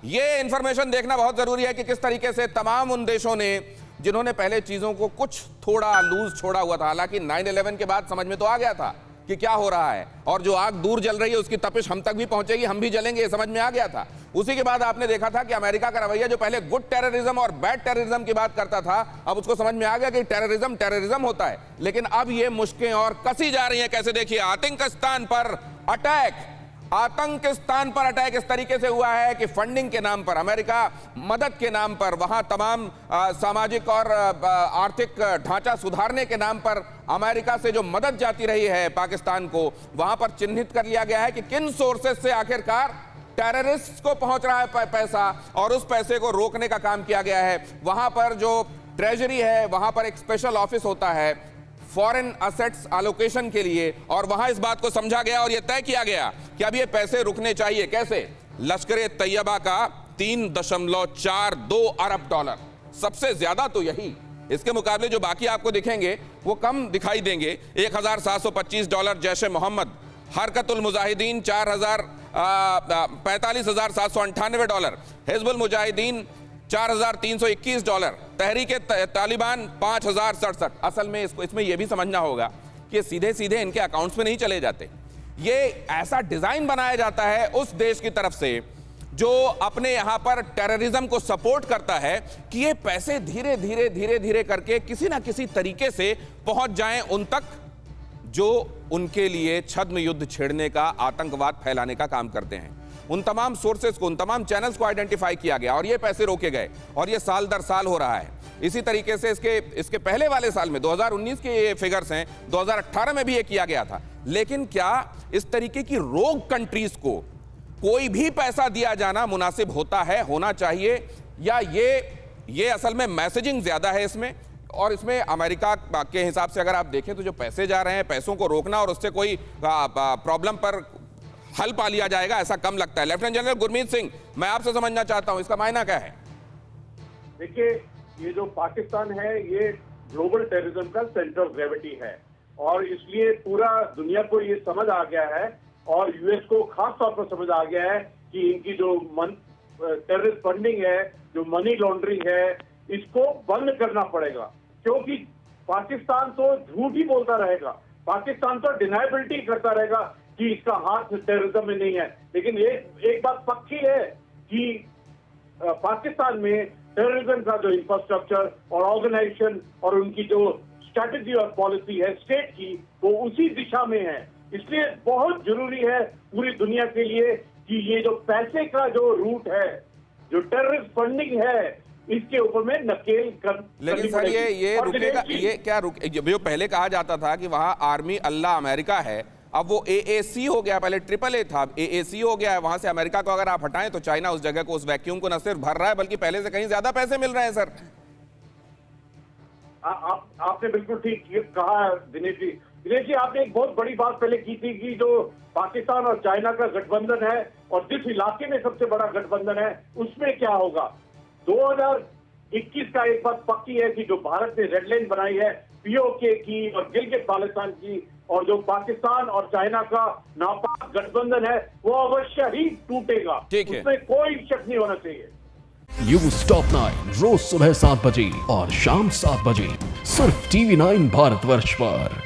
ये इंफॉर्मेशन देखना बहुत जरूरी है कि किस तरीके से तमाम उन देशों ने जिन्होंने पहले चीजों को कुछ थोड़ा लूज छोड़ा हुआ था, हालांकि 9/11 के बाद समझ में तो आ गया था कि क्या हो रहा है और जो आग दूर जल रही है उसकी तपिश हम तक भी पहुंचेगी, हम भी जलेंगे, ये समझ में आ गया था। उसी के बाद आपने देखा था कि अमेरिका का रवैया जो पहले गुड टेररिज्म और बैड टेररिज्म की बात करता था, अब उसको समझ में आ गया कि टेररिज्म टेररिज्म होता है। लेकिन अब ये मुश्किलें और कसी जा रही हैं। कैसे? देखिए, आतंकिस्तान पर अटैक इस तरीके से हुआ है कि फंडिंग के नाम पर, अमेरिका मदद के नाम पर, वहां तमाम सामाजिक और आर्थिक ढांचा सुधारने के नाम पर अमेरिका से जो मदद जाती रही है पाकिस्तान को, वहां पर चिन्हित कर लिया गया है कि किन सोर्सेस से आखिरकार टेररिस्ट को पहुंच रहा है पैसा, और उस पैसे को रोकने का काम किया गया है। वहां पर जो ट्रेजरी है, वहां पर एक स्पेशल ऑफिस होता है फॉरेन असेट्स एलोकेशन के लिए, और वहां इस बात को समझा गया और यह तय किया गया कि अब ये पैसे रुकने चाहिए। कैसे? लश्कर तैयबा का 3.42 अरब डॉलर, सबसे ज्यादा तो यही। इसके मुकाबले जो बाकी आपको दिखेंगे वो कम दिखाई देंगे। 1725 डॉलर जैश ए मोहम्मद, हरकतुल मुजाहिदीन 45,798 डॉलर, हिजबुल मुजाहिदीन 4,321 डॉलर, तहरीक तालिबान 5,067। असल में इसमें यह भी समझना होगा कि सीधे सीधे इनके अकाउंट्स में नहीं चले जाते। ये ऐसा डिजाइन बनाया जाता है उस देश की तरफ से जो अपने यहां पर टेररिज्म को सपोर्ट करता है कि ये पैसे धीरे धीरे करके किसी ना किसी तरीके से पहुंच जाएं उन तक जो उनके लिए छद्म युद्ध छेड़ने का, आतंकवाद फैलाने का काम करते हैं। उन तमाम सोर्सेस को, उन तमाम चैनल्स को आइडेंटिफाई किया गया और ये पैसे रोके गए, और ये साल दर साल हो रहा है। इसी तरीके से इसके पहले वाले साल में 2019 के ये फिगर्स हैं, 2018 में भी ये किया गया था। लेकिन क्या इस तरीके की रोग कंट्रीज को कोई भी पैसा दिया जाना मुनासिब होता है, होना चाहिए, या ये असल में मैसेजिंग ज्यादा है इसमें? और इसमें अमेरिका के हिसाब से अगर आप देखें तो जो पैसे जा रहे हैं, पैसों को रोकना और उससे कोई प्रॉब्लम पर हल पा लिया जाएगा, ऐसा कम लगता है। लेफ्टिनेंट जनरल गुरमीत सिंह, मैं आपसे समझना चाहता हूं इसका मायना क्या है? देखिए, ये जो पाकिस्तान है ये ग्लोबल टेररिज्म का सेंटर ऑफ ग्रेविटी है, और इसलिए पूरा दुनिया को ये समझ आ गया है, और यूएस को खास तौर पर समझ आ गया है कि इनकी जो टेररिस्ट फंडिंग है, जो मनी लॉन्ड्रिंग है, इसको बंद करना पड़ेगा। क्योंकि पाकिस्तान तो झूठ ही बोलता रहेगा, पाकिस्तान तो डिनाइबिलिटी करता रहेगा कि इसका हाथ टेररिज्म में नहीं है। लेकिन एक बात पक्की है कि पाकिस्तान में टेररिज्म का जो इंफ्रास्ट्रक्चर और ऑर्गेनाइजेशन और उनकी जो स्ट्रैटेजी और पॉलिसी है स्टेट की, वो उसी दिशा में है। इसलिए बहुत जरूरी है पूरी दुनिया के लिए कि ये जो पैसे का जो रूट है, जो टेररिस्ट फंडिंग है, इसके ऊपर में नकेल कर। लेकिन सर ये रुकेगा? ये क्या जो पहले कहा जाता था कि वहां आर्मी अल्लाह अमेरिका है, अब वो AAC हो गया, पहले AAA था, AAC हो गया है। वहां से अमेरिका को अगर आप हटाएं तो चाइना उस जगह को, उस वैक्यूम को न सिर्फ भर रहा है बल्कि पहले से कहीं ज्यादा पैसे मिल रहे हैं। सर आपने बिल्कुल ठीक कहा दिनेश जी। दिनेश जी, आपने एक बहुत बड़ी बात पहले की थी कि जो पाकिस्तान और चाइना का गठबंधन है और जिस इलाके में सबसे बड़ा गठबंधन है उसमें क्या होगा। 2021 का एक बात पक्की है कि जो भारत ने रेड लाइन बनाई है POK की और गिलगित बाल्टिस्तान की, और जो पाकिस्तान और चाइना का नापाक गठबंधन है, वो अवश्य ही टूटेगा, उसमें कोई शक नहीं होना चाहिए। न्यूज़ टॉप 9 रोज सुबह 7 बजे और शाम 7 बजे सिर्फ TV9 भारतवर्ष पर।